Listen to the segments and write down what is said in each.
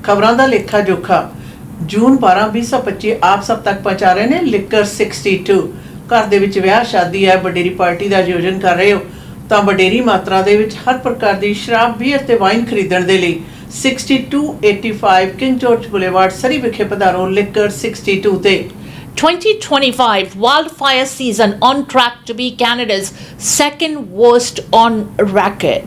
खबरां दा लेखा जोखा जून 12 2025 आप सब तक पहुंचा रहे हैं। लिकर 62 घर दे विच विआह शादी है, वडेरी पार्टी का आयोजन कर रहे हो तो वडेरी मात्रा दे विच हर प्रकार की शराब बीयर ते वाइन खरीदण दे लई 6285 किंग जॉर्ज बुलेवार्ड सरी विखे पधारो। लिकर 62 ते 2025 wildfire season on track to be Canada's second worst on record.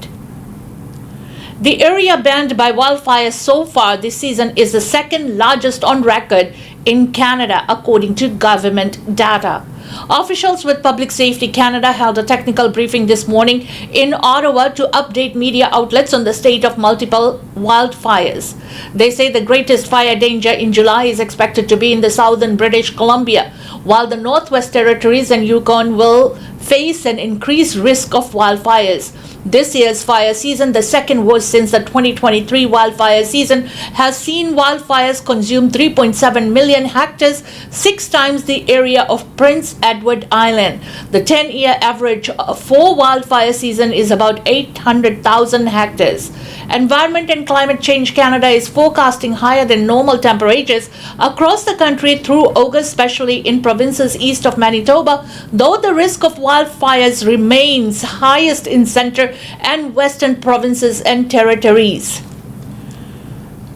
The area banned by wildfires so far this season is the second largest on record in Canada, according to government data. Officials with Public Safety Canada held a technical briefing this morning in Ottawa to update media outlets on the state of multiple wildfires. They say the greatest fire danger in July is expected to be in the southern British Columbia, while the Northwest Territories and Yukon will face an increased risk of wildfires. This year's fire season, the second worst since the 2023 wildfire season, has seen wildfires consume 3.7 million hectares, 6 times the area of Prince Edward Island. The 10-year average for wildfire season is about 800,000 hectares. Environment and Climate Change Canada is forecasting higher than normal temperatures across the country through August, especially in provinces east of Manitoba, though the risk of wildfires remains highest in centre and western provinces and territories.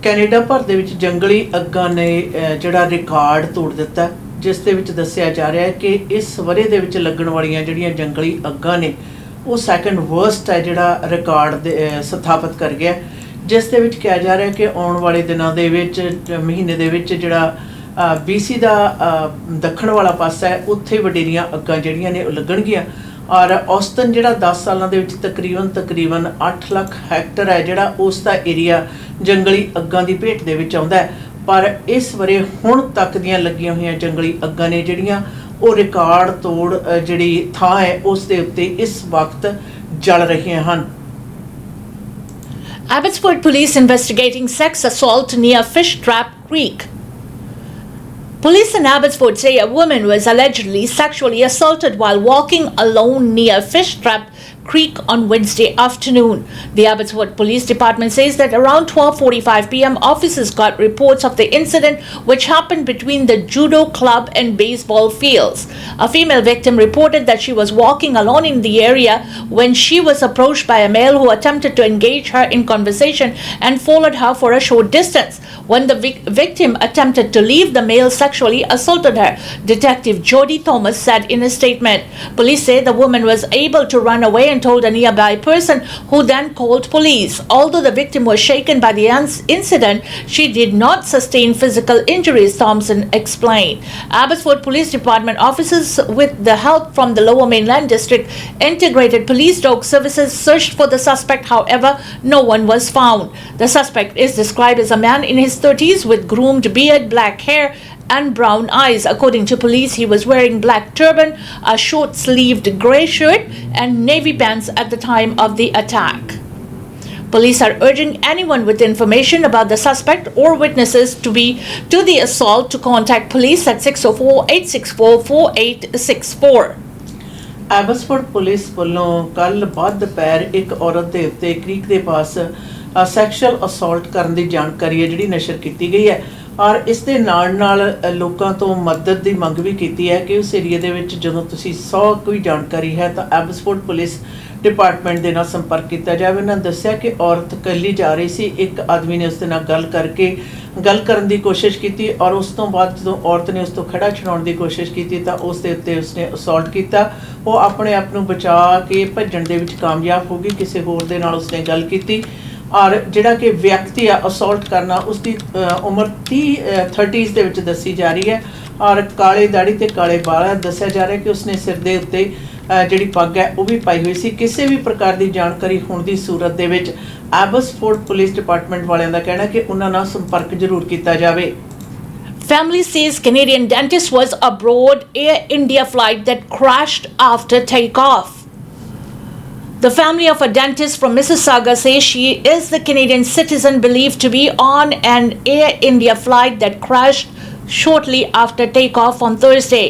Canada ਭਰ ਦੇ ਵਿੱਚ ਜੰਗਲੀ ਅੱਗਾਂ ਨੇ ਜਿਹੜਾ record ਤੋੜ ਦਿੱਤਾ, ਜਿਸ ਦੇ ਵਿੱਚ ਦੱਸਿਆ ਜਾ ਰਿਹਾ ਹੈ ਕਿ ਇਸ ਵਰੇ ਦੇ ਵਿੱਚ ਲੱਗਣ ਵਾਲੀਆਂ ਜਿਹੜੀਆਂ ਜੰਗਲੀ ਅੱਗਾਂ ਨੇ ਉਹ ਸੈਕੰਡ ਵਰਸਟ ਹੈ ਜਿਹੜਾ ਰਿਕਾਰਡ ਦੇ ਸਥਾਪਿਤ ਕਰ ਗਿਆ, ਜਿਸ ਦੇ ਵਿੱਚ ਕਿਹਾ ਜਾ ਰਿਹਾ ਕਿ ਆਉਣ ਵਾਲੇ ਦਿਨਾਂ ਦੇ ਵਿੱਚ ਮਹੀਨੇ ਦੇ ਵਿੱਚ ਜਿਹੜਾ BC ਦਾ ਦੱਖਣ ਵਾਲਾ ਪਾਸਾ ਹੈ ਉੱਥੇ ਵਡੇਰੀਆਂ ਅੱਗਾਂ ਜਿਹੜੀਆਂ ਨੇ ਉਹ ਲੱਗਣਗੀਆਂ। और औसतन ਜਿਹੜਾ 10 ਸਾਲਾਂ ਦੇ ਵਿੱਚ ਤਕਰੀਬਨ 8 ਲੱਖ ਹੈਕਟਰ ਹੈ ਜਿਹੜਾ ਉਸ ਦਾ ਏਰੀਆ ਜੰਗਲੀ ਅੱਗਾਂ ਦੀ ਭੇਟ ਦੇ ਵਿੱਚ ਆਉਂਦਾ ਹੈ। ਪਰ ਇਸ ਬਾਰੇ ਹੁਣ ਤੱਕ ਦੀਆਂ ਲੱਗੀਆਂ ਹੋਈਆਂ ਜੰਗਲੀ ਅੱਗਾਂ ਨੇ ਜਿਹੜੀਆਂ ਉਹ ਰਿਕਾਰਡ ਤੋੜ ਜਿਹੜੀ ਥਾਂ ਹੈ ਉਸ ਦੇ ਉੱਤੇ ਇਸ ਵਕਤ ਜਲ ਰਹੀਆਂ ਹਨ। Abbotsford police investigating sex assault near Fish Trap Creek. Police in Abbotsford say a woman was allegedly sexually assaulted while walking alone near Fish Trap Creek on Wednesday afternoon. The Abbotsford Police Department says that around 12:45 p.m. officers got reports of the incident, which happened between the judo club and baseball fields. A female victim reported that she was walking alone in the area when she was approached by a male who attempted to engage her in conversation and followed her for a short distance. When the victim attempted to leave, the male sexually assaulted her. Detective Jody Thomas said in a statement. Police say the woman was able to run away and told a nearby person, who then called police. Although the victim was shaken by the incident, she did not sustain physical injuries, Thompson explained. Abbotsford Police Department officers, with the help from the Lower Mainland District Integrated Police Dog Services, searched for the suspect. However, no one was found. The suspect is described as a man in his 30s with groomed beard, black hair and brown eyes. According to police, he was wearing black turban, a short-sleeved grey shirt and navy pants at the time of the attack. Police are urging anyone with information about the suspect or witnesses to the assault to contact police at 604-864-4864. Abbotsford police ਵੱਲੋਂ ਕੱਲ ਬਾਅਦ ਦੁਪਹਿਰ ਇੱਕ ਔਰਤ ਦੇ ਉੱਤੇ creek ਦੇ ਪਾਸ sexual assault ਕਰਨ ਦੀ ਜਾਣਕਾਰੀ ਹੈ ਜਿਹੜੀ ਨਸ਼ਰ ਕੀਤੀ ਗਈ ਹੈ। ਔਰ ਇਸ ਦੇ ਨਾਲ ਲੋਕਾਂ ਤੋਂ ਮਦਦ ਦੀ ਮੰਗ ਵੀ ਕੀਤੀ ਹੈ ਕਿ ਉਸ ਏਰੀਆ ਦੇ ਵਿੱਚ ਜਦੋਂ ਤੁਸੀਂ 100 ਕੋਈ ਜਾਣਕਾਰੀ ਹੈ ਤਾਂ ਐਬਸਫੋਰਡ ਪੁਲਿਸ ਡਿਪਾਰਟਮੈਂਟ ਦੇ ਨਾਲ ਸੰਪਰਕ ਕੀਤਾ ਜਾਵੇ। ਉਹਨਾਂ ਦੱਸਿਆ ਕਿ ਔਰਤ ਇਕੱਲੀ ਜਾ ਰਹੀ ਸੀ, ਇੱਕ ਆਦਮੀ ਨੇ ਉਸ ਦੇ ਨਾਲ ਗੱਲ ਕਰਨ ਦੀ ਕੋਸ਼ਿਸ਼ ਕੀਤੀ ਔਰ ਉਸ ਤੋਂ ਬਾਅਦ ਜਦੋਂ ਔਰਤ ਨੇ ਉਸ ਤੋਂ ਖੜਾ ਛਡਾਉਣ ਦੀ ਕੋਸ਼ਿਸ਼ ਕੀਤੀ ਤਾਂ ਉਸ ਦੇ ਉੱਤੇ ਉਸਨੇ ਅਸੌਲਟ ਕੀਤਾ। ਉਹ ਆਪਣੇ ਆਪ ਨੂੰ ਬਚਾ ਕੇ ਭੱਜਣ ਦੇ ਵਿੱਚ ਕਾਮਯਾਬ ਹੋ ਗਈ। ਕਿਸੇ ਹੋਰ ਦੇ ਨਾਲ ਉਸਨੇ ਗੱਲ ਕੀਤੀ ਔਰ ਜਿਹੜਾ ਕਿ ਵਿਅਕਤੀ ਆ ਅਸੌਲਟ ਕਰਨਾ ਉਸਦੀ ਉਮਰ 30s ਦੇ ਵਿੱਚ ਦੱਸੀ ਜਾ ਰਹੀ ਹੈ ਔਰ ਕਾਲੇ ਦਾੜੀ ਤੇ ਕਾਲੇ ਵਾਲ ਦੱਸਿਆ ਜਾ ਰਿਹਾ ਕਿ ਉਸਨੇ ਸਿਰ ਦੇ ਉੱਤੇ ਜਿਹੜੀ ਪੱਗ ਹੈ ਉਹ ਵੀ ਪਾਈ ਹੋਈ ਸੀ। ਕਿਸੇ ਵੀ ਪ੍ਰਕਾਰ ਦੀ ਜਾਣਕਾਰੀ ਹੋਣ ਦੀ ਸੂਰਤ ਦੇ ਵਿੱਚ ਐਬਸਫੋਰਡ ਪੁਲਿਸ ਡਿਪਾਰਟਮੈਂਟ ਵਾਲਿਆਂ ਦਾ ਕਹਿਣਾ ਕਿ ਉਹਨਾਂ ਨਾਲ ਸੰਪਰਕ ਜ਼ਰੂਰ ਕੀਤਾ ਜਾਵੇ। Family says Canadian dentist was aboard Air India flight that crashed after takeoff. The family of a dentist from Mississauga says she is the Canadian citizen believed to be on an Air India flight that crashed shortly after takeoff on Thursday.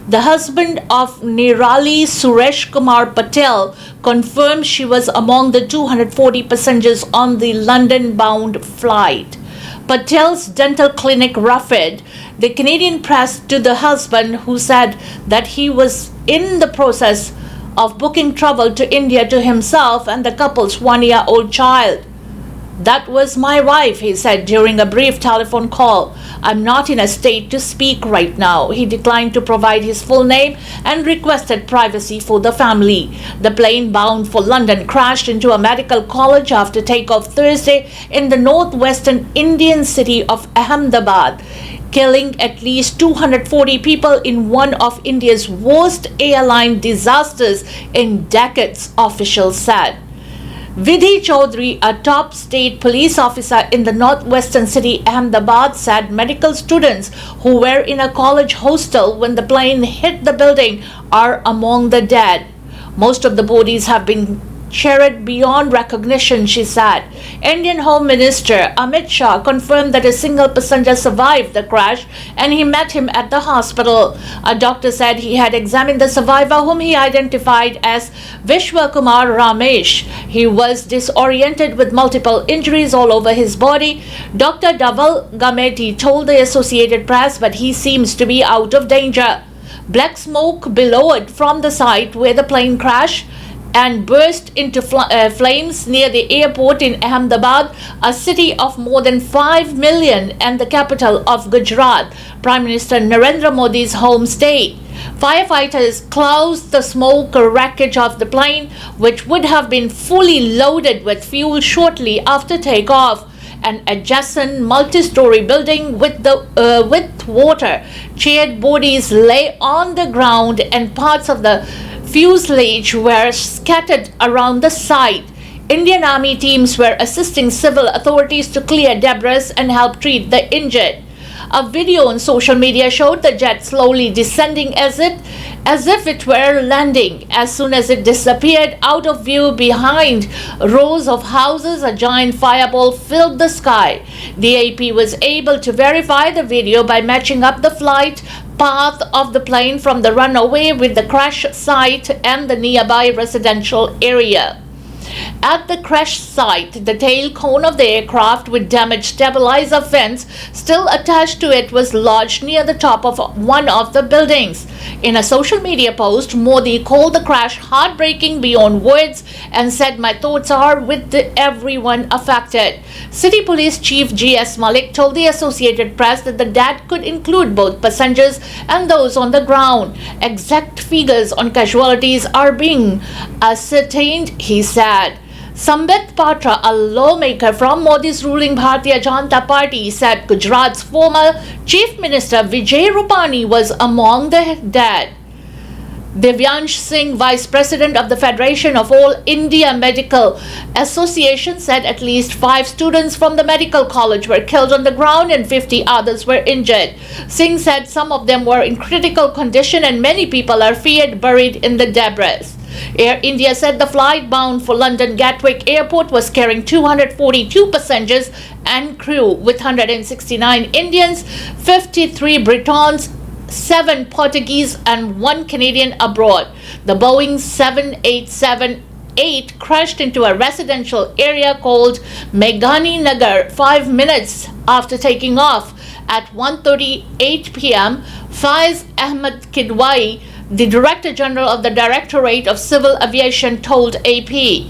The husband of Nirali, Suresh Kumar Patel, confirmed she was among the 240 passengers on the London-bound flight. Patel's dental clinic referred the Canadian press to the husband, who said that he was in the process of booking travel to India to himself and the couple's 1-year-old child. "That was my wife," he said during a brief telephone call. "I'm not in a state to speak right now." He declined to provide his full name and requested privacy for the family. The plane bound for London crashed into a medical college after takeoff Thursday in the northwestern Indian city of Ahmedabad, killing at least 240 people in one of India's worst airline disasters in decades, officials said. Vidhi Chaudhary, a top state police officer in the northwestern city Ahmedabad, said medical students who were in a college hostel when the plane hit the building are among the dead. Most of the bodies have been shared beyond recognition, she said. Indian Home Minister Amit Shah confirmed that a single passenger survived the crash and he met him at the hospital. A doctor said he had examined the survivor, whom he identified as Vishwa Kumar Ramesh. He was disoriented with multiple injuries all over his body. Dr. Dhaval Gameti told the Associated Press, but he seems to be out of danger. Black smoke billowed from the site where the plane crashed and burst into flames near the airport in Ahmedabad, a city of more than 5 million and the capital of Gujarat, Prime Minister Narendra Modi's home state. Firefighters closed the smoke wreckage of the plane, which would have been fully loaded with fuel shortly after takeoff. An adjacent multi-story building with water charred bodies lay on the ground and parts of the fuselage were scattered around the site. Indian Army teams were assisting civil authorities to clear debris and help treat the injured. A video on social media showed the jet slowly descending as if it were landing. As soon as it disappeared out of view behind rows of houses, a giant fireball filled the sky. The AP was able to verify the video by matching up the flight path of the plane from the runway with the crash site and the nearby residential area. At the crash site, the tail cone of the aircraft with damaged stabilizer fence still attached to it was lodged near the top of one of the buildings. In a social media post, Modi called the crash heartbreaking beyond words and said, "My thoughts are with everyone affected." City Police Chief G.S. Malik told the Associated Press that the death could include both passengers and those on the ground. Exact figures on casualties are being ascertained, he said. Sambit Patra, a lawmaker from Modi's ruling Bharatiya Janata Party, said Gujarat's former Chief Minister Vijay Rupani was among the dead. Divyansh Singh, Vice President of the Federation of All India Medical Association, said at least 5 students from the medical college were killed on the ground and 50 others were injured. Singh said some of them were in critical condition and many people are feared buried in the debris. Air India said the flight bound for London Gatwick Airport was carrying 242 passengers and crew, with 169 Indians, 53 Britons, 7 Portuguese and 1 Canadian abroad. The Boeing 787-8 crashed into a residential area called Meghani Nagar 5 minutes after taking off. At 1:38 p.m., Faiz Ahmed Kidwai, the Director General of the Directorate of Civil Aviation, told AP.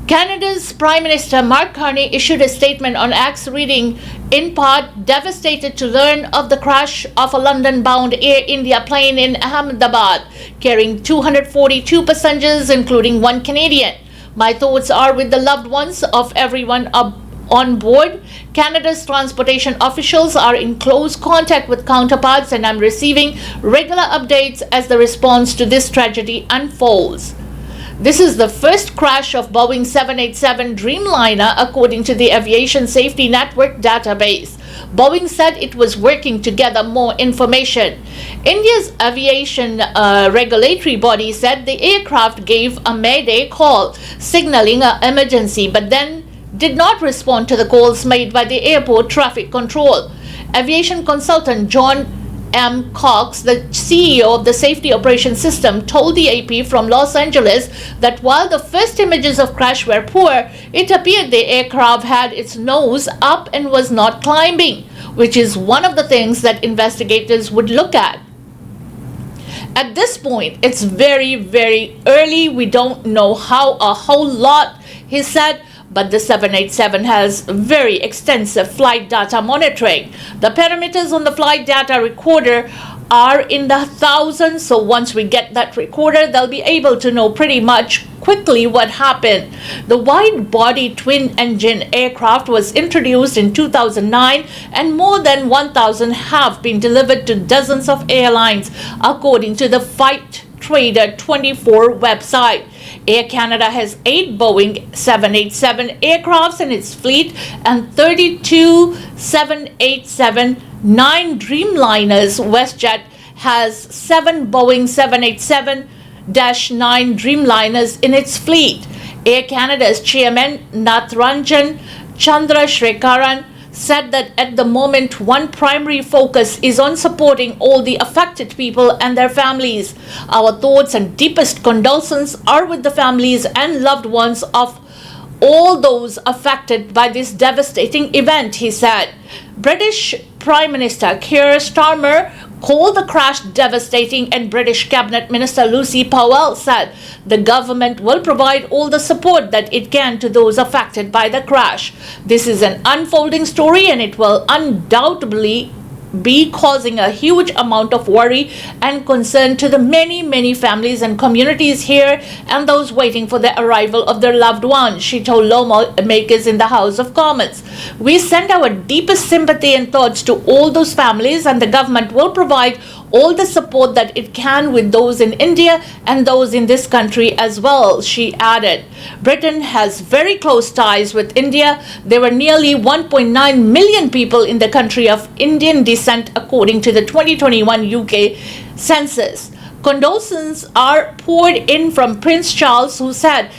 Canada's Prime Minister Mark Carney issued a statement on X reading, in part, "Devastated to learn of the crash of a London-bound Air India plane in Ahmedabad, carrying 242 passengers, including 1 Canadian. My thoughts are with the loved ones of everyone on board. Canada's transportation officials are in close contact with counterparts and I'm receiving regular updates as the response to this tragedy unfolds." This is the first crash of Boeing 787 Dreamliner, according to the Aviation Safety Network database. Boeing said it was working to gather more information. India's aviation regulatory body said the aircraft gave a mayday call, signaling an emergency, but then did not respond to the calls made by the airport traffic control. Aviation consultant John M. Cox, the CEO of the Safety Operations System, told the AP from Los Angeles that while the first images of crash were poor, it appeared the aircraft had its nose up and was not climbing, which is one of the things that investigators would look at. At this point, it's very, very early. We don't know how a whole lot, he said, but the 787 has very extensive flight data monitoring. The parameters on the flight data recorder are in the thousands, so once we get that recorder, they'll be able to know pretty much quickly what happened. The wide-body twin-engine aircraft was introduced in 2009, and more than 1,000 have been delivered to dozens of airlines, according to the Flight Trader 24 website. Air Canada has 8 Boeing 787 aircrafts in its fleet and 32 787, 9 Dreamliners. WestJet has 7 Boeing 787-9 Dreamliners in its fleet. Air Canada's chairman Natharanjan Chandrasekaran said that at the moment one primary focus is on supporting all the affected people and their families. Our thoughts and deepest condolences are with the families and loved ones of all those affected by this devastating event, he said. British Prime Minister Keir Starmer called the crash devastating, and British Cabinet Minister Lucy Powell said the government will provide all the support that it can to those affected by the crash. This is an unfolding story, and it will undoubtedly be causing a huge amount of worry and concern to the many families and communities here and those waiting for the arrival of their loved ones, she told lawmakers in the House of Commons. We send our deepest sympathy and thoughts to all those families, and the government will provide all the support that it can with those in India and those in this country as well, she added. Britain has very close ties with India. There were nearly 1.9 million people in the country of Indian descent, according to the 2021 UK census. Condolences are poured in from Prince Charles, who said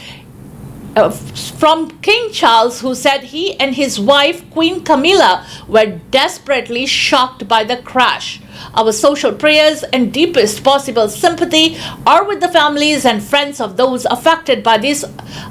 from King Charles, who said he and his wife Queen Camilla were desperately shocked by the crash. Our social prayers and deepest possible sympathy are with the families and friends of those affected by this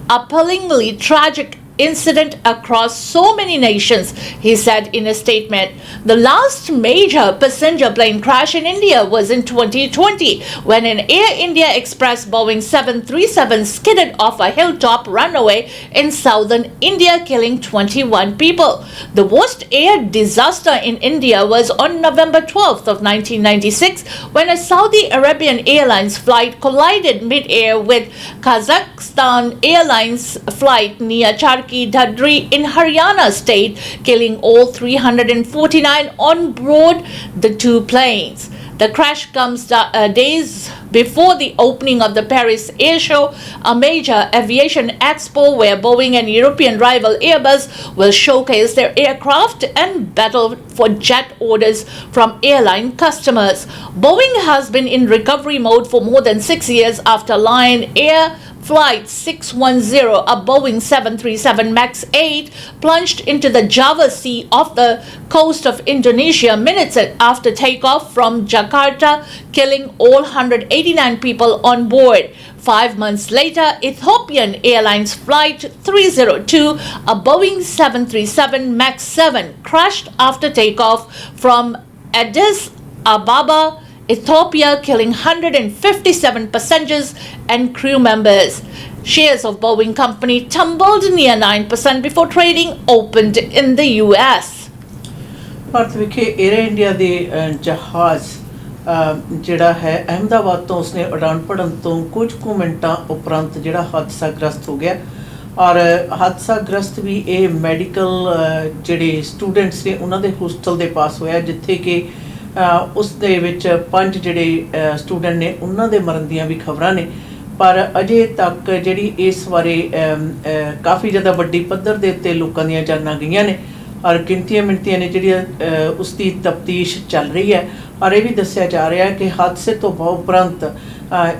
appallingly tragic incident across so many nations, he said in a statement. The last major passenger plane crash in India was in 2020 when an Air India Express Boeing 737 skidded off a hilltop runway in southern India, killing 21 people. The worst air disaster in India was on November 12th of 1996 when a Saudi Arabian Airlines flight collided mid-air with Kazakhstan Airlines flight near Dhadri in Haryana state, killing all 349 on board the two planes. The crash comes days before the opening of the Paris Air Show, a major aviation expo where Boeing and European rival Airbus will showcase their aircraft and battle for jet orders from airline customers. Boeing has been in recovery mode for more than 6 years after Lion Air Flight 610, a Boeing 737 MAX 8, plunged into the Java Sea off the coast of Indonesia minutes after takeoff from Jakarta, killing all 189 people on board. 5 months later, Ethiopian Airlines Flight 302, a Boeing 737 MAX 7, crashed after takeoff from Addis Ababa, Ethiopia, killing 157 passengers and crew members. Shares of Boeing company tumbled near 9% before trading opened in the US. Bharat ਵਿਖੇ air India ਦੇ ਜਹਾਜ਼ ਜਿਹੜਾ ਹੈ ਅਹਿਮਦਾਬਾਦ ਤੋਂ ਉਸਨੇ ਉਡਾਨ ਭਰਨ ਤੋਂ ਕੁਝ ਕੁ ਮਿੰਟਾਂ ਉਪਰੰਤ ਜਿਹੜਾ ਹਾਦਸਾਗ੍ਰਸਤ ਹੋ ਗਿਆ ਔਰ ਹਾਦਸਾਗ੍ਰਸਤ ਵੀ ਇਹ ਮੈਡੀਕਲ ਜਿਹੜੇ ਸਟੂਡੈਂਟਸ ਨੇ ਉਹਨਾਂ ਦੇ ਹੋਸਟਲ ਦੇ ਪਾਸ ਹੋਇਆ ਜਿੱਥੇ ਕਿ ਉਸ ਦੇ ਵਿੱਚ 5 ਜਿਹੜੇ ਸਟੂਡੈਂਟ ਨੇ ਉਹਨਾਂ ਦੇ ਮਰਨ ਦੀਆਂ ਵੀ ਖਬਰਾਂ ਨੇ ਪਰ ਅਜੇ ਤੱਕ ਜਿਹੜੀ ਇਸ ਬਾਰੇ ਕਾਫੀ ਜ਼ਿਆਦਾ ਵੱਡੀ ਪੱਧਰ ਦੇ ਉੱਤੇ ਲੋਕਾਂ ਦੀਆਂ ਜਾਨਾਂ ਗਈਆਂ ਨੇ ਔਰ ਗਿਣਤੀਆਂ ਮਿਣਤੀਆਂ ਨੇ ਜਿਹੜੀਆਂ ਉਸ ਦੀ ਤਫਤੀਸ਼ ਚੱਲ ਰਹੀ ਹੈ ਔਰ ਇਹ ਵੀ ਦੱਸਿਆ ਜਾ ਰਿਹਾ ਕਿ ਹਾਦਸੇ ਤੋਂ ਬਹੁਤ ਉਪਰੰਤ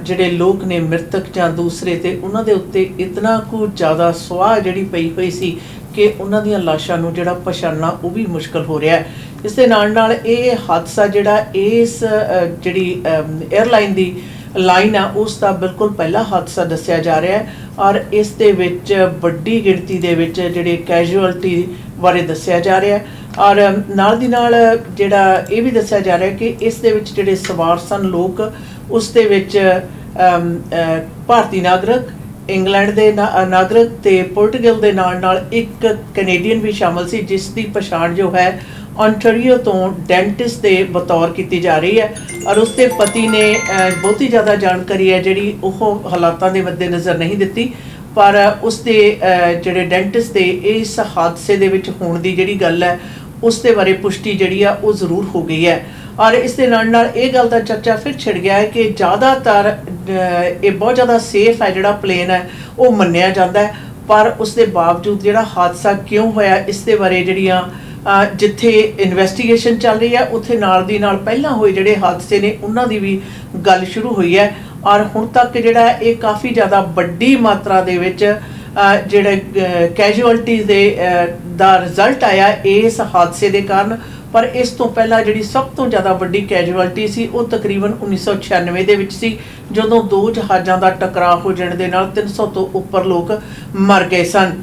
ਜਿਹੜੇ ਲੋਕ ਨੇ ਮ੍ਰਿਤਕ ਜਾਂ ਦੂਸਰੇ ਤੇ ਉਹਨਾਂ ਦੇ ਉੱਤੇ ਇਤਨਾ ਕੁ ਜ਼ਿਆਦਾ ਸੁਆਹ ਜਿਹੜੀ ਪਈ ਹੋਈ ਸੀ ਕਿ ਉਹਨਾਂ ਦੀਆਂ ਲਾਸ਼ਾਂ ਨੂੰ ਜਿਹੜਾ ਪਛਾਣਨਾ ਉਹ ਵੀ ਮੁਸ਼ਕਲ ਹੋ ਰਿਹਾ ਹੈ। ਇਸ ਦੇ ਨਾਲ ਇਹ ਹਾਦਸਾ ਜਿਹੜਾ ਇਸ ਜਿਹੜੀ 에ਅਰਲਾਈਨ ਦੀ ਲਾਈਨ ਆ ਉਸ ਦਾ ਬਿਲਕੁਲ ਪਹਿਲਾ ਹਾਦਸਾ ਦੱਸਿਆ ਜਾ ਰਿਹਾ ਹੈ ਔਰ ਇਸ ਦੇ ਵਿੱਚ ਵੱਡੀ ਗਿਣਤੀ ਦੇ ਵਿੱਚ ਜਿਹੜੇ ਕੈਜੂਅਲਟੀ ਬਾਰੇ ਦੱਸਿਆ ਜਾ ਰਿਹਾ ਹੈ ਔਰ ਨਾਲ ਦੀ ਨਾਲ ਜਿਹੜਾ ਇਹ ਵੀ ਦੱਸਿਆ ਜਾ ਰਿਹਾ ਕਿ ਇਸ ਦੇ ਵਿੱਚ ਜਿਹੜੇ ਸਵਾਰ ਸਨ ਲੋਕ ਉਸ ਦੇ ਵਿੱਚ ਭਾਰਤੀ ਨਾਗਰਿਕ, ਇੰਗਲੈਂਡ ਦੇ ਨਾਗਰਿਕ ਤੇ ਪੁਰਤਗਾਲ ਦੇ ਨਾਲ ਇੱਕ ਕੈਨੇਡੀਅਨ ਵੀ ਸ਼ਾਮਲ ਸੀ, ਜਿਸ ਦੀ ਪਛਾਣ ਜੋ ਹੈ ओंटारियो तो डेंटिस्ट के बतौर की जा रही है और उसके पति ने बहुत ही ज़्यादा जानकारी है जी हालातों के मद्देनज़र नहीं दी, पर उसके जोड़े डेंटिस्ट के इस हादसे के होने की जी गल है उसके बारे पुष्टि जी वो जरूर हो गई है। और इस दे नाल ये गल का चर्चा फिर छिड़ गया है कि ज़्यादातर ये बहुत ज़्यादा सेफ है जोड़ा प्लेन है वो मन्निया जाता है, पर उसके बावजूद जोड़ा हादसा क्यों होया इसके बारे जड़ियाँ जिथे इन्वेस्टिगेशन चल रही है उत्थे नाल दी नाल पहलां होए जिहड़े हादसे ने उन्हां दी भी गल शुरू हुई है और हुण तक जिहड़ा ये काफ़ी ज़्यादा वड्डी मात्रा दे विच जिहड़े कैजुअलिटीज़ दे दा रिजल्ट आया इस हादसे के कारण। पर इस तो पहला जिहड़ी सब तो ज़्यादा वड्डी कैजुअलिटी सी वो तकरीबन 1996 दे विच सी जदों दो जहाज़ां दा टकराव हो जाने दे नाल 300 तो उपर लोग मर गए सन।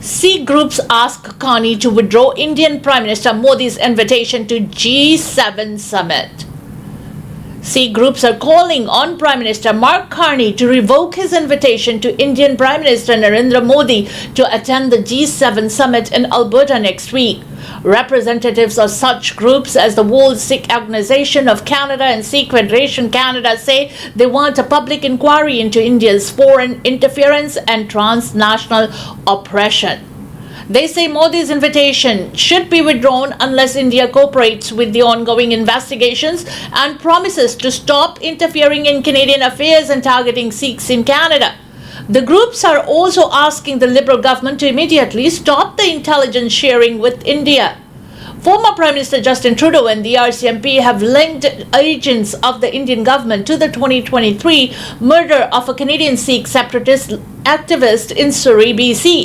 Sikh groups ask Carney to withdraw Indian Prime Minister Modi's invitation to G7 summit. Sikh groups are calling on Prime Minister Mark Carney to revoke his invitation to Indian Prime Minister Narendra Modi to attend the G7 summit in Alberta next week. Representatives of such groups as the World Sikh Organization of Canada and Sikh Federation Canada say they want a public inquiry into India's foreign interference and transnational oppression. They say Modi's invitation should be withdrawn unless India cooperates with the ongoing investigations and promises to stop interfering in Canadian affairs and targeting Sikhs in Canada. The groups are also asking the Liberal government to immediately stop the intelligence sharing with India. Former Prime Minister Justin Trudeau and the RCMP have linked agents of the Indian government to the 2023 murder of a Canadian Sikh separatist activist in Surrey, BC.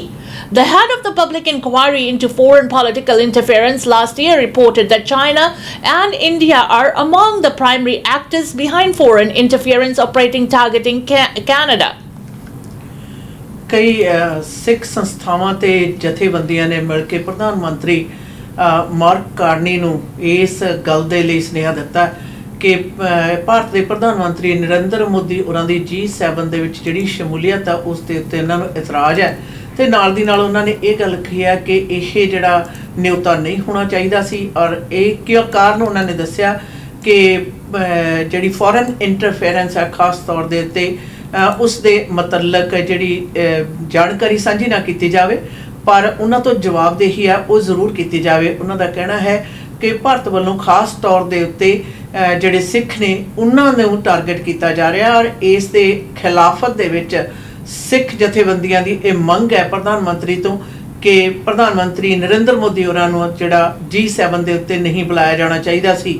The head of the public inquiry into foreign political interference last year reported that China and India are among the primary actors behind foreign interference operating targeting Canada. कई सिख संस्थावां ते जथेबंदियां ने मिल के प्रधानमंत्री mark Carney नूं इस गल दे लई सुनेहा दिता कि भारत के प्रधानमंत्री नरेंद्र मोदी उन्हां दी G7 दे विच जिहड़ी शमूलीयत है उस दे उत्ते इन्हां नूं इतराज़ है ते नाल दी नाल उन्हां ने ये गल कही है कि यह जिहड़ा न्योता नहीं होना चाहिए सी और एक क्यों कारण उन्होंने दस्सिया कि जिहड़ी फॉरेन इंटरफेरेंस है खास तौर दे उत्ते उस दे मतलब जिहड़ी जानकारी साझी ना की जाए पर उन्हां तो जवाबदेही है वो जरूर की जाए। उन्हां दा कहना है कि भारत वालों खास तौर दे उत्ते जिहड़े सिख ने उन्हां नूं टारगेट किया जा रहा और इस दे खिलाफत दे विच सिख जथेबंदियां दी ये मंग है प्रधानमंत्री तो कि प्रधानमंत्री नरेंद्र मोदी होरां नूं जिहड़ा G7 दे उत्ते नहीं बुलाया जाना चाहिए सी।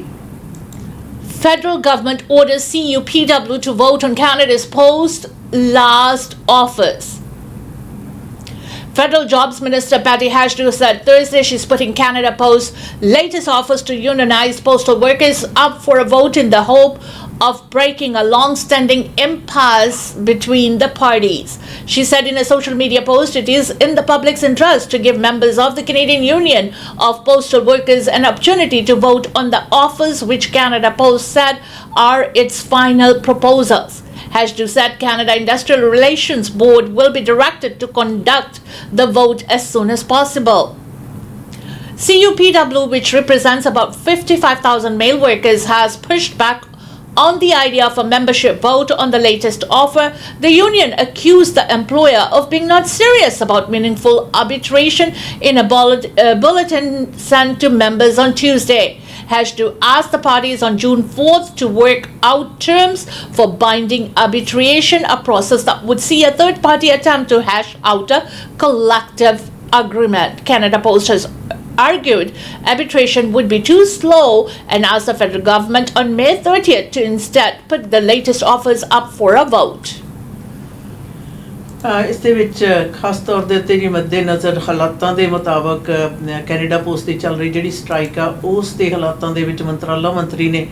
Federal government orders CUPW to vote on candidates post last office. Federal Jobs Minister Patty Hajdu said Thursday she's putting Canada Post's latest offers to unionized postal workers up for a vote in the hope of breaking a long-standing impasse between the parties. She said in a social media post, it is in the public's interest to give members of the Canadian Union of Postal Workers an opportunity to vote on the offers which Canada Post said are its final proposals. Hajdu said Canada Industrial Relations Board will be directed to conduct the vote as soon as possible. CUPW, which represents about 55,000 mail workers, has pushed back on the idea of a membership vote on the latest offer. The union accused the employer of being not serious about meaningful arbitration in a bulletin sent to members on Tuesday. Hajdu asked the parties on June 4th to work out terms for binding arbitration, a process that would see a third-party attempt to hash out a collective agreement. Canada Post has argued arbitration would be too slow and asked the federal government on May 30th to instead put the latest offers up for a vote. ਇਸ ਦੇ ਵਿੱਚ ਖਾਸ ਤੌਰ ਦੇ ਉੱਤੇ ਜੀ ਮੱਦੇਨਜ਼ਰ ਹਾਲਾਤਾਂ ਦੇ ਮੁਤਾਬਕ ਕੈਨੇਡਾ ਪੋਸਟ ਦੀ ਚੱਲ ਰਹੀ ਜਿਹੜੀ ਸਟ੍ਰਾਈਕ ਆ ਉਸ ਦੇ ਹਾਲਾਤਾਂ ਦੇ ਵਿੱਚ ਮੰਤਰਾਲਾ ਮੰਤਰੀ ਨੇ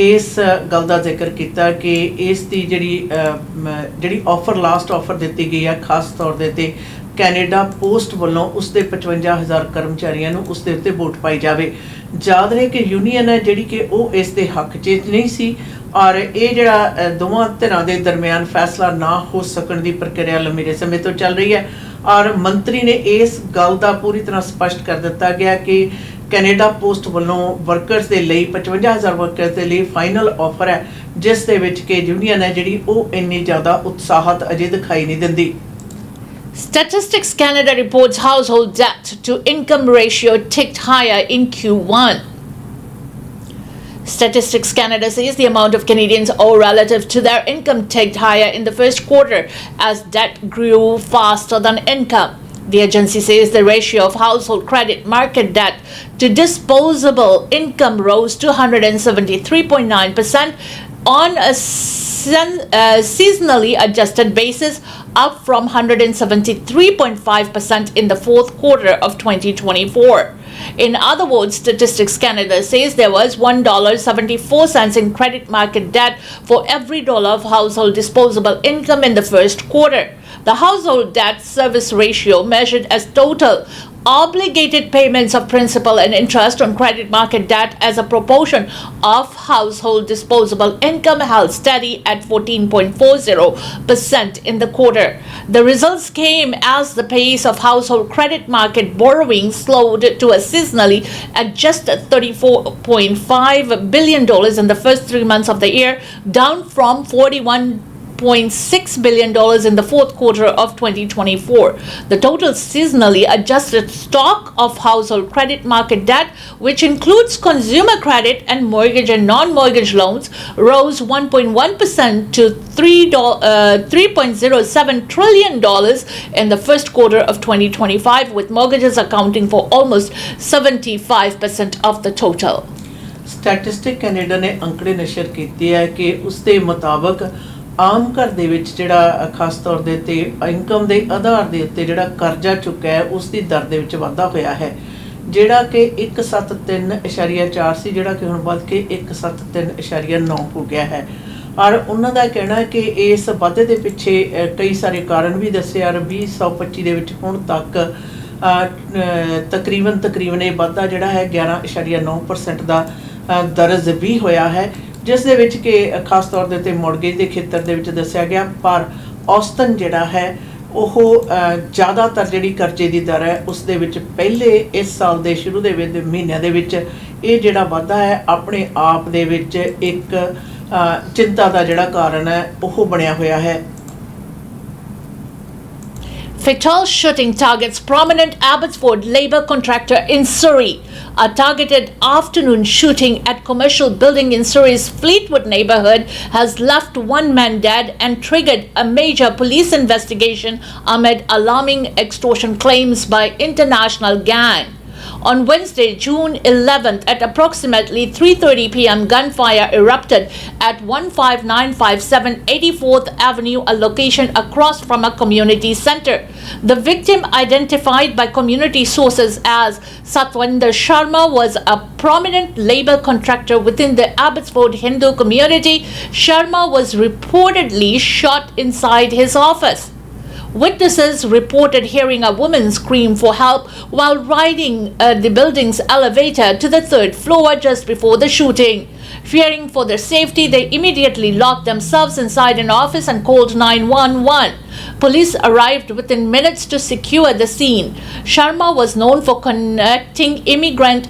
ਇਸ ਗੱਲ ਦਾ ਜ਼ਿਕਰ ਕੀਤਾ ਕਿ ਇਸ ਦੀ ਜਿਹੜੀ ਆਫਰ ਲਾਸਟ ਆਫਰ ਦਿੱਤੀ ਗਈ ਆ ਖਾਸ ਤੌਰ ਦੇ ਉੱਤੇ ਕੈਨੇਡਾ ਪੋਸਟ ਵੱਲੋਂ ਉਸ ਦੇ 55,000 ਕਰਮਚਾਰੀਆਂ ਨੂੰ ਉਸ ਦੇ ਉੱਤੇ ਵੋਟ ਪਾਈ ਜਾਵੇ। ਯਾਦ ਰਹੇ ਕਿ ਯੂਨੀਅਨ ਹੈ ਜਿਹੜੀ ਕਿ ਉਹ ਇਸ ਦੇ ਹੱਕ 'ਚ ਨਹੀਂ ਸੀ ਔਰ ਇਹ ਜਿਹੜਾ ਦੋਵਾਂ ਧਿਰਾਂ ਦੇ ਦਰਮਿਆਨ ਫੈਸਲਾ ਨਾ ਹੋ ਸਕਣ ਦੀ ਪ੍ਰਕਿਰਿਆ ਲੰਮੇ ਸਮੇਂ ਤੋਂ ਚੱਲ ਰਹੀ ਹੈ ਔਰ ਮੰਤਰੀ ਨੇ ਇਸ ਗੱਲ ਦਾ ਪੂਰੀ ਤਰ੍ਹਾਂ ਸਪਸ਼ਟ ਕਰ ਦਿੱਤਾ ਗਿਆ ਕਿ ਕੈਨੇਡਾ ਪੋਸਟ ਵੱਲੋਂ ਵਰਕਰਸ ਦੇ ਲਈ 55,000 ਵਰਕਰਸ ਦੇ ਲਈ ਫਾਈਨਲ ਆਫਰ ਹੈ ਜਿਸ ਦੇ ਵਿੱਚ ਕਿ ਯੂਨੀਅਨ ਹੈ ਜਿਹੜੀ ਉਹ ਇੰਨੀ ਜ਼ਿਆਦਾ ਉਤਸ਼ਾਹਤ ਅਜੇ ਦਿਖਾਈ ਨਹੀਂ ਦਿੰਦੀ। Statistics Canada reports household debt to income ratio ticked higher in Q1. Statistics Canada says the amount of Canadians owe relative to their income ticked higher in the first quarter as debt grew faster than income. The agency says the ratio of household credit market debt to disposable income rose to 173.9% on a seasonally adjusted basis, up from 173.5% in the fourth quarter of 2024. In other words, Statistics Canada says there was $1.74 in credit market debt for every dollar of household disposable income in the first quarter. The household debt service ratio, measured as total obligated payments of principal and interest on credit market debt as a proportion of household disposable income, held steady at 14.40% in the quarter. The results came as the pace of household credit market borrowing slowed to a seasonally adjusted $34.5 billion in the first 3 months of the year, down from $41.6 billion in the fourth quarter of 2024. The total seasonally adjusted stock of household credit market debt, which includes consumer credit and mortgage and non-mortgage loans, rose 1.1% to $3.07 trillion in the first quarter of 2025, with mortgages accounting for almost 75% of the total. Statistic Canada ਨੇ ਅੰਕੜੇ ਨਸ਼ਰ ਕੀਤੇ ਹੈ ਕਿ ਉਸ ਦੇ ਮੁਤਾਬਕ ਆਮ ਘਰ ਦੇ ਵਿੱਚ ਜਿਹੜਾ ਖਾਸ ਤੌਰ ਦੇ ਉੱਤੇ ਇਨਕਮ ਦੇ ਆਧਾਰ ਦੇ ਉੱਤੇ ਜਿਹੜਾ ਕਰਜ਼ਾ ਚੁੱਕਿਆ ਹੈ ਉਸ ਦੀ ਦਰ ਦੇ ਵਿੱਚ ਵਾਧਾ ਹੋਇਆ ਹੈ ਜਿਹੜਾ ਕਿ 173.4 ਸੀ ਜਿਹੜਾ ਕਿ ਹੁਣ ਵੱਧ ਕੇ 173.9 ਹੋ ਗਿਆ ਹੈ ਔਰ ਉਹਨਾਂ ਦਾ ਕਹਿਣਾ ਹੈ ਕਿ ਇਸ ਵਾਧੇ ਦੇ ਪਿੱਛੇ ਕਈ ਸਾਰੇ ਕਾਰਨ ਵੀ ਦੱਸੇ ਔਰ 2025 ਦੇ ਵਿੱਚ ਹੁਣ ਤੱਕ ਤਕਰੀਬਨ ਇਹ ਵਾਧਾ ਜਿਹੜਾ ਹੈ 11.9% ਦਾ ਦਰਜ ਵੀ ਹੋਇਆ ਹੈ ਜਿਸ ਦੇ ਵਿੱਚ ਕਿ ਖਾਸ ਤੌਰ ਦੇ ਉੱਤੇ ਮੌਰਗੇਜ ਦੇ ਖੇਤਰ ਦੇ ਵਿੱਚ ਦੱਸਿਆ ਗਿਆ ਪਰ ਔਸਤਨ ਜਿਹੜਾ ਹੈ ਉਹ ਜ਼ਿਆਦਾਤਰ ਜਿਹੜੀ ਕਰਜ਼ੇ ਦੀ ਦਰ ਹੈ ਉਸ ਦੇ ਵਿੱਚ ਪਹਿਲੇ ਇਸ ਸਾਲ ਦੇ ਸ਼ੁਰੂ ਦੇ ਵਿੱਚ ਮਹੀਨਿਆਂ ਦੇ ਵਿੱਚ ਇਹ ਜਿਹੜਾ ਵਾਧਾ ਹੈ ਆਪਣੇ ਆਪ ਦੇ ਵਿੱਚ ਇੱਕ ਚਿੰਤਾ ਦਾ ਜਿਹੜਾ ਕਾਰਨ ਹੈ ਉਹ ਬਣਿਆ ਹੋਇਆ ਹੈ। Fatal shooting targets prominent Abbotsford Labour contractor in Surrey. A targeted afternoon shooting at commercial building in Surrey's Fleetwood neighbourhood has left one man dead and triggered a major police investigation amid alarming extortion claims by international gang. On Wednesday, June 11th, at approximately 3:30 p.m., gunfire erupted at 15957 84th Avenue, a location across from a community center. The victim, identified by community sources as Satwinder Sharma, was a prominent labor contractor within the Abbotsford Hindu community. Sharma was reportedly shot inside his office. Witnesses reported hearing a woman scream for help while riding the building's elevator to the third floor just before the shooting. Fearing for their safety, they immediately locked themselves inside an office and called 911. Police arrived within minutes to secure the scene. Sharma was known for connecting immigrant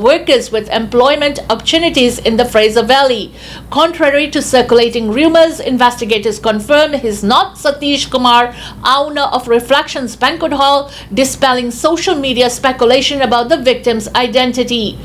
workers with employment opportunities in the Fraser Valley. Contrary to circulating rumors, investigators confirm he's not Satish Kumar, owner of Reflections Banquet Hall, dispelling social media speculation about the victim's identity.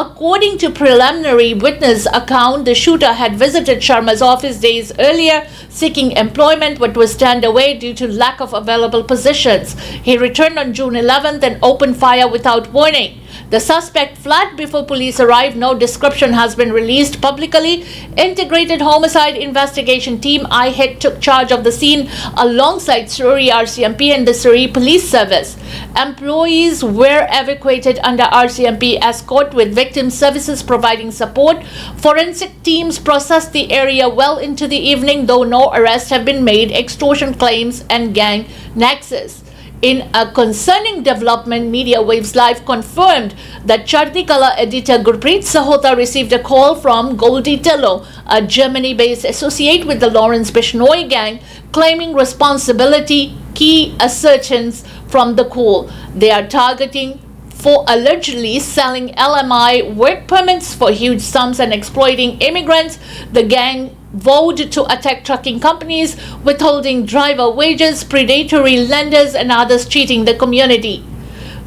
According to preliminary witness account, the shooter had visited Sharma's office days earlier seeking employment but was turned away due to lack of available positions. He returned on June 11th and opened fire without warning. The suspect fled before police arrived. No description has been released publicly. Integrated Homicide Investigation Team IHIT took charge of the scene alongside Surrey RCMP and the Surrey Police Service. Employees were evacuated under RCMP escort with victim services providing support. Forensic teams processed the area well into the evening, though no arrests have been made. Extortion claims and gang nexus. In a concerning development, Media Waves Live confirmed that Chardi Kala editor Gurpreet Sahota received a call from Goldie Tello, a Germany-based associate with the Lawrence Bishnoi gang, claiming responsibility. Key assertions from the call: they are targeting for allegedly selling LMI work permits for huge sums and exploiting immigrants. The gang vowed to attack trucking companies, withholding driver wages, predatory lenders and others cheating the community.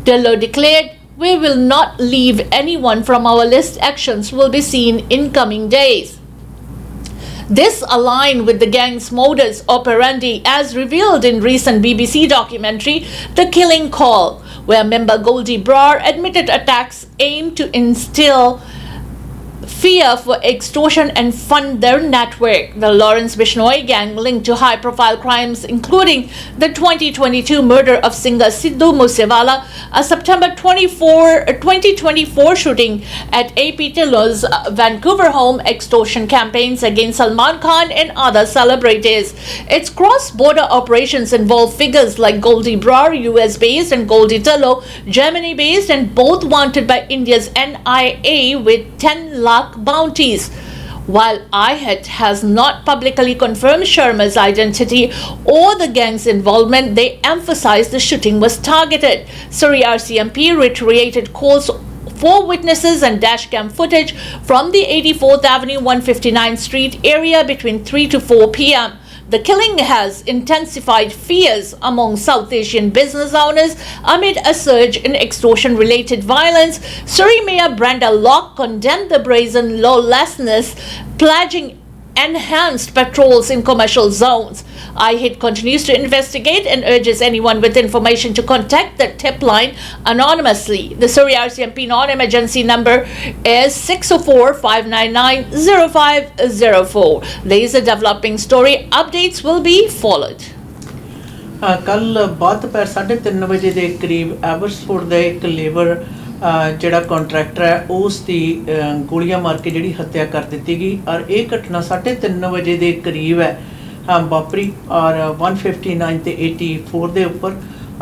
Dello declared, "We will not leave anyone from our list. Actions will be seen in coming days." This aligned with the gang's modus operandi as revealed in recent BBC documentary The Killing Call, where member Goldie Brar admitted attacks aimed to instill fear for extortion and fund their network. The Lawrence Bishnoi gang linked to high-profile crimes including the 2022 murder of singer Sidhu Moosewala, a September 2024 shooting at AP Tillo's Vancouver home, extortion campaigns against Salman Khan and other celebrities. Its cross-border operations involve figures like Goldie Brar, US-based, and Goldie Tello, Germany-based, and both wanted by India's NIA with 10 lakh bounties. While IHIT has not publicly confirmed Sharma's identity or the gang's involvement, they emphasized the shooting was targeted. Surrey RCMP reiterated calls for witnesses and dashcam footage from the 84th Avenue 159th Street area between 3 to 4 p.m. The killing has intensified fears among South Asian business owners amid a surge in extortion-related violence. Surrey Mayor Brenda Locke condemned the brazen lawlessness, pledging enhanced patrols in commercial zones. IHIT continues to investigate and urges anyone with information to contact the tip line anonymously. The Surrey RCMP non-emergency number is 604-599-0504. There is a developing story. Updates will be followed. कल बाद दोपहर 3:30 ਵਜੇ ਦੇ ਕਰੀਬ ਐਵਰਸਫੋਰਡ ਦਾ ਇੱਕ labour ਜਿਹੜਾ contractor ਹੈ ਉਸ ਦੀ ਗੋਲੀਆਂ ਮਾਰ ਕੇ ਜਿਹੜੀ ਹੱਤਿਆ ਕਰ ਦਿੱਤੀ ਗਈ ਔਰ ਇਹ ਘਟਨਾ 3:30 ਵਜੇ ਦੇ ਕਰੀਬ ਹੈ ਵਾਪਰੀ ਔਰ 159 ਤੇ 84 ਦੇ ਉੱਪਰ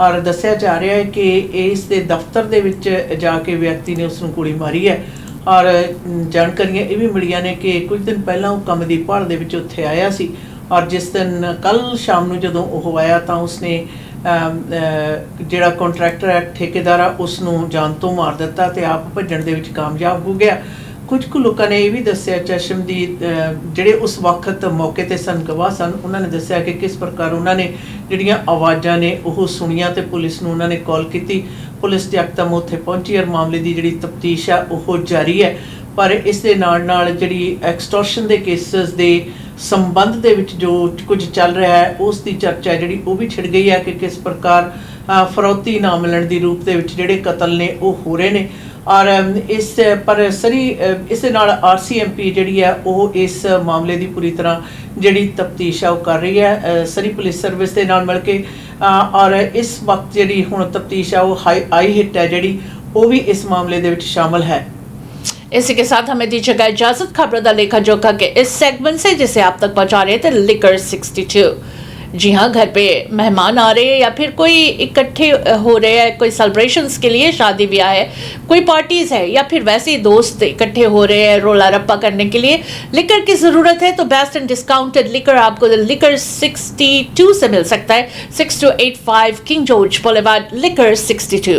ਔਰ ਦੱਸਿਆ ਜਾ ਰਿਹਾ ਹੈ ਕਿ ਇਸ ਦੇ ਦਫ਼ਤਰ ਦੇ ਵਿੱਚ ਜਾ ਕੇ ਵਿਅਕਤੀ ਨੇ ਉਸ ਨੂੰ ਗੋਲੀ ਮਾਰੀ ਹੈ ਔਰ ਜਾਣਕਾਰੀਆਂ ਇਹ ਵੀ ਮਿਲੀਆਂ ਨੇ ਕਿ ਕੁਝ ਦਿਨ ਪਹਿਲਾਂ ਉਹ ਕੰਮ ਦੀ ਭਾਲ ਦੇ ਵਿੱਚ ਉੱਥੇ ਆਇਆ ਸੀ ਔਰ ਜਿਸ ਦਿਨ ਕੱਲ ਸ਼ਾਮ ਨੂੰ ਜਦੋਂ ਉਹ ਆਇਆ ਤਾਂ ਉਸਨੇ ਜਿਹੜਾ ਕੰਟਰੈਕਟਰ ਹੈ ਠੇਕੇਦਾਰ ਆ ਉਸ ਨੂੰ ਜਾਨ ਤੋਂ ਮਾਰ ਦਿੱਤਾ ਤੇ ਆਪ ਭੱਜਣ ਦੇ ਵਿੱਚ ਕਾਮਯਾਬ ਹੋ ਗਿਆ। ਕੁਝ ਕੁ ਲੋਕਾਂ ਨੇ ਇਹ ਵੀ ਦੱਸਿਆ ਚਸ਼ਮਦੀਦ ਜਿਹੜੇ ਉਸ ਵਕਤ ਮੌਕੇ ਤੇ ਸਨ ਗਵਾਹ ਸਨ ਉਹਨਾਂ ਨੇ ਦੱਸਿਆ ਕਿ ਕਿਸ ਪ੍ਰਕਾਰ ਉਹਨਾਂ ਨੇ ਜਿਹੜੀਆਂ ਆਵਾਜ਼ਾਂ ਨੇ ਉਹ ਸੁਣੀਆਂ ਤੇ ਪੁਲਿਸ ਨੂੰ ਉਹਨਾਂ ਨੇ ਕਾਲ ਕੀਤੀ। ਪੁਲਿਸ ਯਕਦਮ ਉੱਥੇ ਪਹੁੰਚੀ ਔਰ ਮਾਮਲੇ ਦੀ ਜਿਹੜੀ ਤਫਤੀਸ਼ ਆ ਉਹ ਜਾਰੀ ਹੈ ਪਰ ਇਸ ਦੇ ਨਾਲ ਜਿਹੜੀ ਐਕਸਟੋਰਸ਼ਨ ਦੇ ਕੇਸਿਸ ਦੇ ਸੰਬੰਧ ਦੇ ਵਿੱਚ ਜੋ ਕੁਝ ਚੱਲ ਰਿਹਾ ਹੈ ਉਸ ਦੀ ਚਰਚਾ ਜਿਹੜੀ ਉਹ ਵੀ ਛਿੜ ਗਈ ਹੈ ਕਿ ਕਿਸ ਪ੍ਰਕਾਰ ਫਰੌਤੀ ਨਾ ਮਿਲਣ ਦੀ ਰੂਪ ਦੇ ਵਿੱਚ ਜਿਹੜੇ ਕਤਲ ਨੇ ਉਹ ਹੋ ਰਹੇ ਨੇ ਔਰ ਇਸ ਪਰ ਸਰੀ ਇਸ ਦੇ ਨਾਲ RCMP ਜਿਹੜੀ ਹੈ ਉਹ ਇਸ ਮਾਮਲੇ ਦੀ ਪੂਰੀ ਤਰ੍ਹਾਂ ਜਿਹੜੀ ਤਫਤੀਸ਼ ਆ ਉਹ ਕਰ ਰਹੀ ਹੈ ਸਰੀ ਪੁਲਿਸ ਸਰਵਿਸ ਦੇ ਨਾਲ ਮਿਲ ਕੇ ਔਰ ਇਸ ਵਕਤ ਜਿਹੜੀ ਹੁਣ ਤਫਤੀਸ਼ ਆ ਉਹ IHIT ਹੈ ਜਿਹੜੀ ਉਹ भी इस मामले ਦੇ ਵਿੱਚ शामिल है। इसी के साथ हमें दीजिएगा इजाजत खबरों दा लेखा जोखा के इस सेगमेंट से जिसे आप तक पहुंचा रहे थे लिकर 62। जी हाँ, घर पे मेहमान आ रहे हैं या फिर कोई इकट्ठे हो रहे हैं, कोई सेलिब्रेशंस के लिए, शादी ब्याह है, कोई पार्टीज है या फिर वैसे ही दोस्त इकट्ठे हो रहे हैं रोला रप्पा करने के लिए लिकर की ज़रूरत है तो बेस्ट एंड डिस्काउंटेड लिकर आपको लिकर 62 से मिल सकता है। 6285 किंग जॉर्ज बोulevard लिकर 62।